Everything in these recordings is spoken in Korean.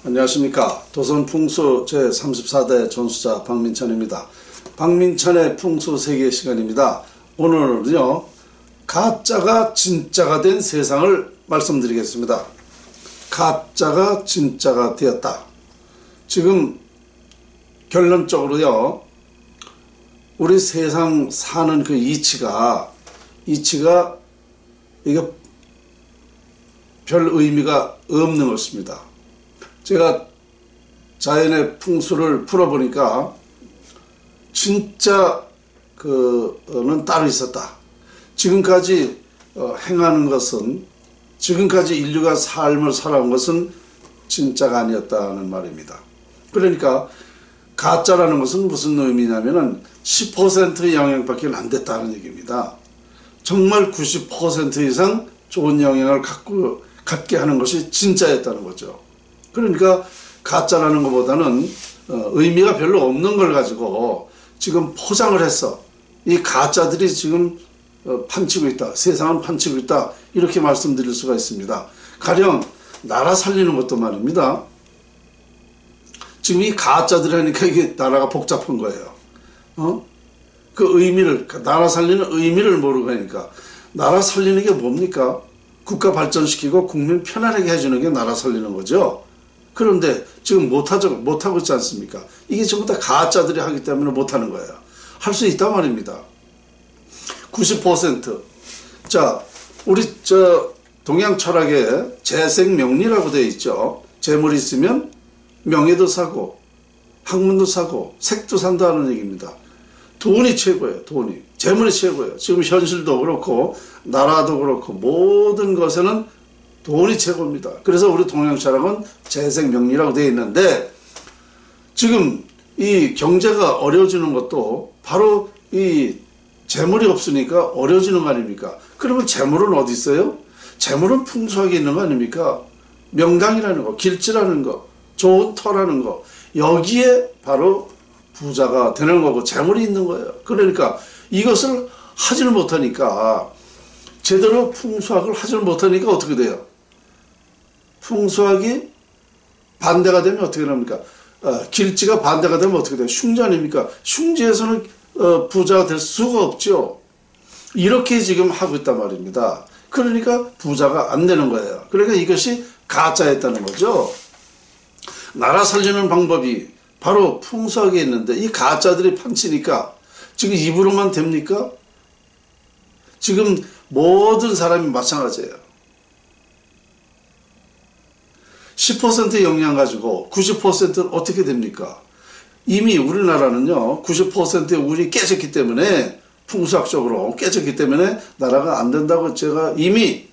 안녕하십니까. 도선풍수 제34대 전수자 박민찬입니다. 박민찬의 풍수세계 시간입니다. 오늘은요, 가짜가 진짜가 된 세상을 말씀드리겠습니다. 가짜가 진짜가 되었다. 지금 결론적으로요, 우리 세상 사는 그 이치가 이게 별 의미가 없는 것입니다. 제가 자연의 풍수를 풀어보니까 진짜 그는 따로 있었다. 지금까지 행하는 것은, 지금까지 인류가 삶을 살아온 것은 진짜가 아니었다는 말입니다. 그러니까 가짜라는 것은 무슨 의미냐면은 10%의 영향밖에 안 됐다는 얘기입니다. 정말 90% 이상 좋은 영향을 갖게 하는 것이 진짜였다는 거죠. 그러니까 가짜라는 것보다는 의미가 별로 없는 걸 가지고 지금 포장을 해서 이 가짜들이 지금 판치고 있다. 세상은 판치고 있다. 이렇게 말씀드릴 수가 있습니다. 가령 나라 살리는 것도 말입니다. 지금 이 가짜들이 하니까 이게 나라가 복잡한 거예요. 그 의미를, 나라 살리는 의미를 모르고 하니까. 나라 살리는 게 뭡니까? 국가 발전시키고 국민 편안하게 해주는 게 나라 살리는 거죠. 그런데 지금 못하고 있지 않습니까? 이게 전부 다 가짜들이 하기 때문에 못하는 거예요. 할 수 있단 말입니다. 90%. 자, 우리 동양 철학에 재생명리라고 되어 있죠. 재물이 있으면 명예도 사고, 학문도 사고, 색도 산다는 얘기입니다. 돈이 최고예요, 돈이. 재물이 최고예요. 지금 현실도 그렇고, 나라도 그렇고, 모든 것에는 돈이 최고입니다. 그래서 우리 동양 철학은 재생명리라고 되어 있는데, 지금 이 경제가 어려워지는 것도 바로 이 재물이 없으니까 어려워지는 거 아닙니까? 그러면 재물은 어디 있어요? 재물은 풍수하게 있는 거 아닙니까? 명당이라는 거, 길지라는 거, 좋은 터라는 거, 여기에 바로 부자가 되는 거고 재물이 있는 거예요. 그러니까 이것을 하지를 못하니까, 제대로 풍수학을 하지를 못하니까 어떻게 돼요? 풍수학이 반대가 되면 어떻게 됩니까? 길지가 반대가 되면 어떻게 돼요? 흉지 아닙니까? 흉지에서는 부자가 될 수가 없죠. 이렇게 지금 하고 있단 말입니다. 그러니까 부자가 안 되는 거예요. 그러니까 이것이 가짜였다는 거죠. 나라 살리는 방법이 바로 풍수학에 있는데, 이 가짜들이 판치니까 지금 입으로만 됩니까? 지금 모든 사람이 마찬가지예요. 10% 영향 가지고 90%는 어떻게 됩니까? 이미 우리나라는요, 90%의 운이 깨졌기 때문에, 풍수학적으로 깨졌기 때문에 나라가 안 된다고 제가 이미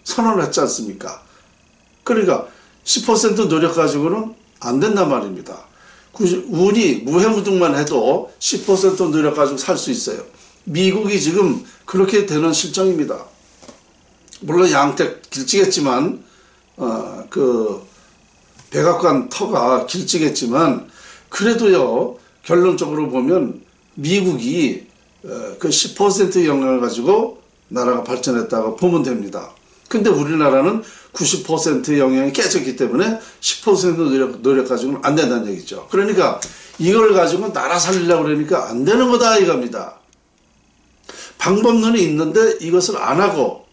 선언을 했지 않습니까? 그러니까 10% 노력 가지고는 안 된단 말입니다. 운이 무해무등만 해도 10% 노력 가지고 살 수 있어요. 미국이 지금 그렇게 되는 실정입니다. 물론 양택 길지겠지만, 백악관 터가 길지겠지만, 그래도요, 결론적으로 보면 미국이 그 10% 영향을 가지고 나라가 발전했다고 보면 됩니다. 근데 우리나라는 90%의 영향이 깨졌기 때문에 10% 노력 가지고는 안 된다는 얘기죠. 그러니까 이걸 가지고 나라 살리려고 그러니까 안 되는 거다 이겁니다. 방법론이 있는데 이것을 안 하고,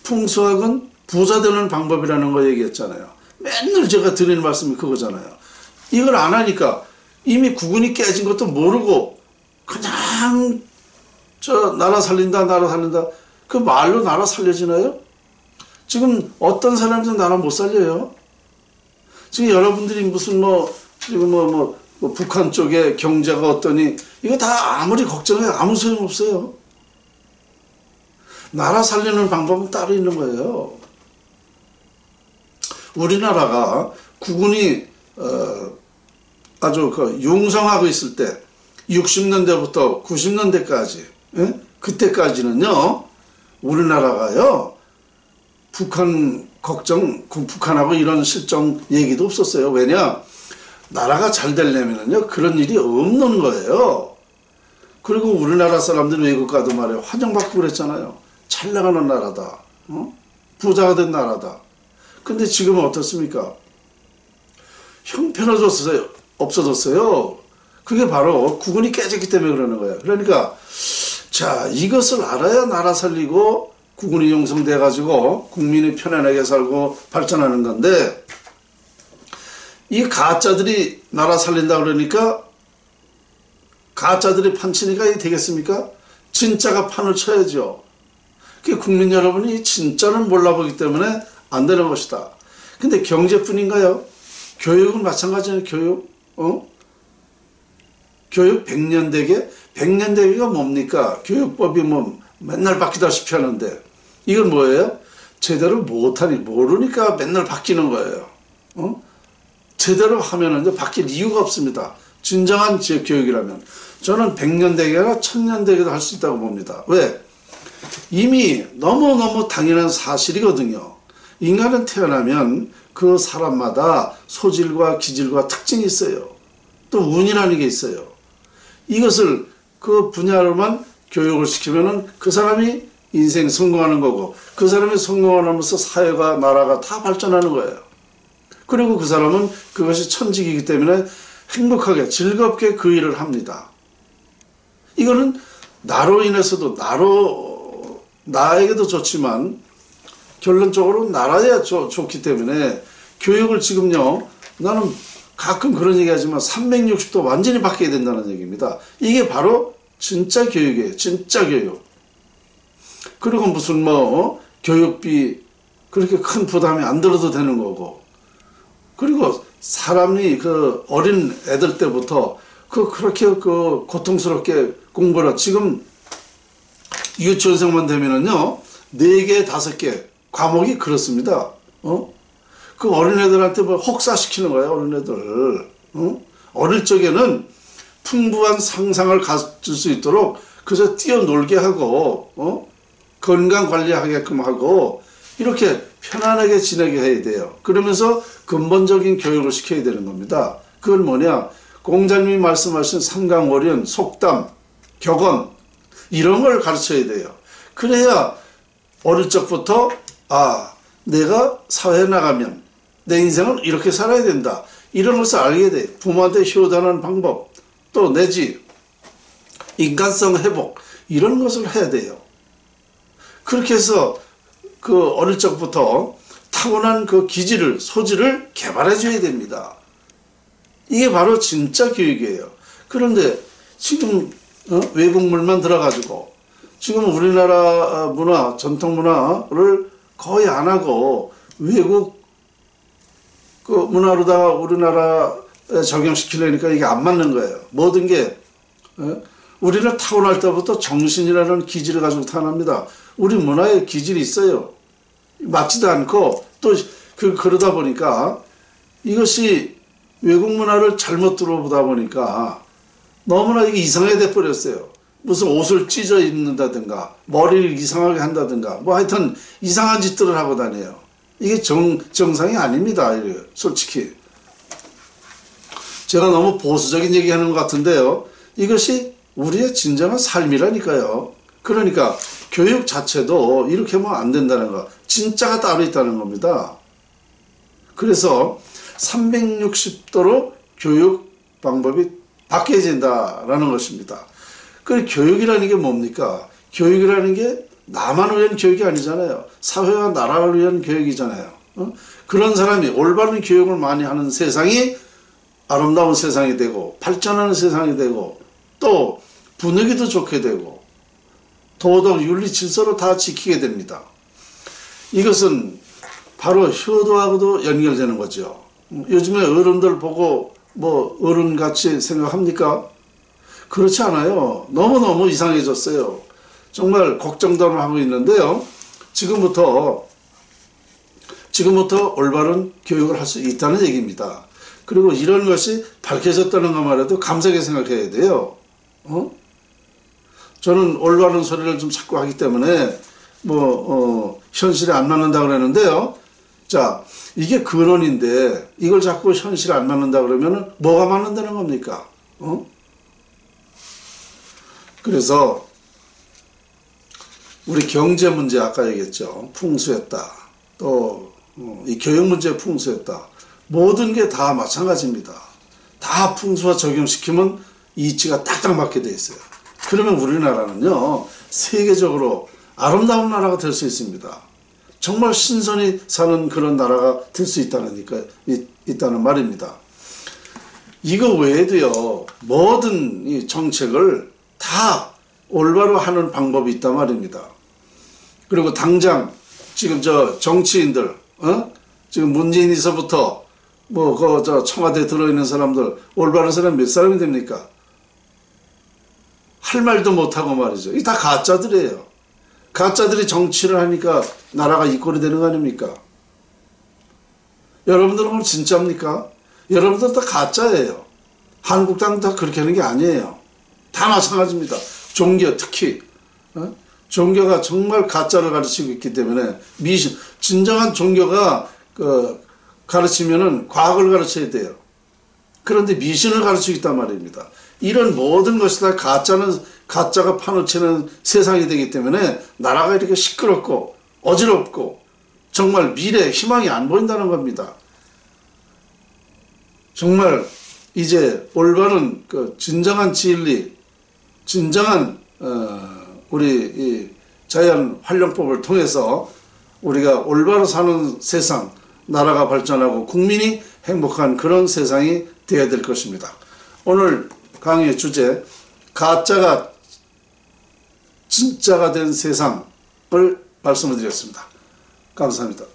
풍수학은 부자 되는 방법이라는 거 얘기했잖아요. 맨날 제가 드리는 말씀이 그거잖아요. 이걸 안 하니까 이미 국운이 깨진 것도 모르고 그냥 나라 살린다 나라 살린다, 그 말로 나라 살려지나요? 지금 어떤 사람도 나라 못 살려요. 지금 여러분들이 무슨 지금 북한 쪽에 경제가 어떠니, 이거 다 아무리 걱정해 아무 소용없어요. 나라 살리는 방법은 따로 있는 거예요. 우리나라가 국운이 아주 융성하고 있을 때, 60년대부터 90년대까지, 그때까지는요, 우리나라가요, 북한 걱정, 북한하고 이런 실정 얘기도 없었어요. 왜냐? 나라가 잘 되려면요, 그런 일이 없는 거예요. 그리고 우리나라 사람들 외국 가도 말이에요, 환영받고 그랬잖아요. 잘 나가는 나라다. 부자가 된 나라다. 근데 지금은 어떻습니까? 형편없어졌어요. 없어졌어요. 그게 바로 국운이 깨졌기 때문에 그러는 거예요. 그러니까 자, 이것을 알아야 나라 살리고 국운이 형성돼 가지고 국민이 편안하게 살고 발전하는 건데, 이 가짜들이 나라 살린다 그러니까 가짜들이 판치니까 이게 되겠습니까? 진짜가 판을 쳐야죠. 그 국민 여러분이 진짜는 몰라보기 때문에 안 되는 것이다. 근데 경제뿐인가요? 교육은 마찬가지예요. 교육 100년대계? 100년대계가 뭡니까? 교육법이 뭐 맨날 바뀌다시피 하는데, 이건 뭐예요? 제대로 못하니, 모르니까 맨날 바뀌는 거예요. 제대로 하면은 이제 바뀔 이유가 없습니다. 진정한 지역교육이라면. 저는 100년대계나 1000년대계도 할 수 있다고 봅니다. 왜? 이미 너무너무 당연한 사실이거든요. 인간은 태어나면 그 사람마다 소질과 기질과 특징이 있어요. 또 운이라는 게 있어요. 이것을 그 분야로만 교육을 시키면은 그 사람이 인생 성공하는 거고, 그 사람이 성공하면서 사회가 나라가 다 발전하는 거예요. 그리고 그 사람은 그것이 천직이기 때문에 행복하게 즐겁게 그 일을 합니다. 이거는 나로 인해서도 나에게도 좋지만 결론적으로 나라에 좋기 때문에 교육을 지금요, 나는 가끔 그런 얘기 하지만 360도 완전히 바뀌어야 된다는 얘기입니다. 이게 바로 진짜 교육이에요. 진짜 교육. 그리고 무슨 교육비 그렇게 큰 부담이 안 들어도 되는 거고, 그리고 사람이 그 어린 애들 때부터 그렇게 고통스럽게 공부를, 지금 유치원생만 되면은요 4개 5개 과목이 그렇습니다. 그 어린애들한테 뭐 혹사시키는 거예요. 어린애들 어릴 적에는 풍부한 상상을 가질 수 있도록 그저 뛰어놀게 하고 건강 관리하게끔 하고 이렇게 편안하게 지내게 해야 돼요. 그러면서 근본적인 교육을 시켜야 되는 겁니다. 그건 뭐냐, 공자님이 말씀하신 삼강오련, 속담, 격언 이런 걸 가르쳐야 돼요. 그래야 어릴 적부터 내가 사회에 나가면 내 인생은 이렇게 살아야 된다, 이런 것을 알게 돼. 부모한테 효도하는 방법, 또 내지 인간성 회복, 이런 것을 해야 돼요. 그렇게 해서 그 어릴 적부터 타고난 그 기질을, 소질을 개발해 줘야 됩니다. 이게 바로 진짜 교육이에요. 그런데 지금 외국물만 들어가지고 지금 우리나라 문화, 전통 문화를 거의 안 하고 외국 그 문화로다가 우리나라에 적용시키려니까 이게 안 맞는 거예요. 모든 게 우리는 타고날 때부터 정신이라는 기질을 가지고 태어납니다. 우리 문화에 기질이 있어요. 맞지도 않고 또 그러다 보니까 이것이 외국 문화를 잘못 들어보다 보니까 너무나 이게 이상하게 돼버렸어요. 무슨 옷을 찢어 입는다든가 머리를 이상하게 한다든가 뭐 하여튼 이상한 짓들을 하고 다녀요. 이게 정상이 아닙니다. 솔직히 제가 너무 보수적인 얘기하는 것 같은데요, 이것이 우리의 진정한 삶이라니까요. 그러니까 교육 자체도 이렇게 하면 안 된다는 거, 진짜가 따로 있다는 겁니다. 그래서 360도로 교육 방법이 바뀌어야 된다라는 것입니다. 그 교육이라는 게 뭡니까? 교육이라는 게 나만 위한 교육이 아니잖아요. 사회와 나라를 위한 교육이잖아요. 그런 사람이 올바른 교육을 많이 하는 세상이 아름다운 세상이 되고 발전하는 세상이 되고 또 분위기도 좋게 되고 도덕, 윤리, 질서로 다 지키게 됩니다. 이것은 바로 효도하고도 연결되는 거죠. 요즘에 어른들 보고 뭐 어른같이 생각합니까? 그렇지 않아요. 너무너무 이상해졌어요. 정말 걱정도 하고 있는데요. 지금부터 올바른 교육을 할 수 있다는 얘기입니다. 그리고 이런 것이 밝혀졌다는 것만 해도 감사하게 생각해야 돼요. 저는 올바른 소리를 좀 자꾸 하기 때문에 현실에 안 맞는다 그러는데요. 자, 이게 근원인데 이걸 자꾸 현실에 안 맞는다 그러면은 뭐가 맞는다는 겁니까? 그래서 우리 경제 문제 아까 얘기했죠. 풍수했다. 또 이 교육 문제 풍수했다. 모든 게 다 마찬가지입니다. 다 풍수화 적용시키면 이치가 딱딱 맞게 돼 있어요. 그러면 우리나라는요, 세계적으로 아름다운 나라가 될 수 있습니다. 정말 신선히 사는 그런 나라가 될 수 있다는 말입니다. 이거 외에도요, 모든 이 정책을 다 올바로 하는 방법이 있단 말입니다. 그리고 당장 지금 저 정치인들, 지금 문재인에서부터 청와대 들어있는 사람들, 올바른 사람 몇 사람이 됩니까? 할 말도 못하고 말이죠. 이게 다 가짜들이에요. 가짜들이 정치를 하니까 나라가 이 꼴이 되는 거 아닙니까? 여러분들은 오늘 진짜입니까? 여러분들은 다 가짜예요. 한국당도 다 그렇게 하는 게 아니에요. 다 마찬가지입니다. 종교 특히. 종교가 정말 가짜를 가르치고 있기 때문에 미신, 진정한 종교가 가르치면은 과학을 가르쳐야 돼요. 그런데 미신을 가르치고 있단 말입니다. 이런 모든 것이 다 가짜가 판을 치는 세상이 되기 때문에 나라가 이렇게 시끄럽고 어지럽고 정말 미래 희망이 안 보인다는 겁니다. 정말 이제 올바른 진정한 진리, 진정한 우리 이 자연 활용법을 통해서 우리가 올바로 사는 세상, 나라가 발전하고 국민이 행복한 그런 세상이 되어야 될 것입니다. 오늘 강의의 주제, 가짜가 진짜가 된 세상을 말씀을 드렸습니다. 감사합니다.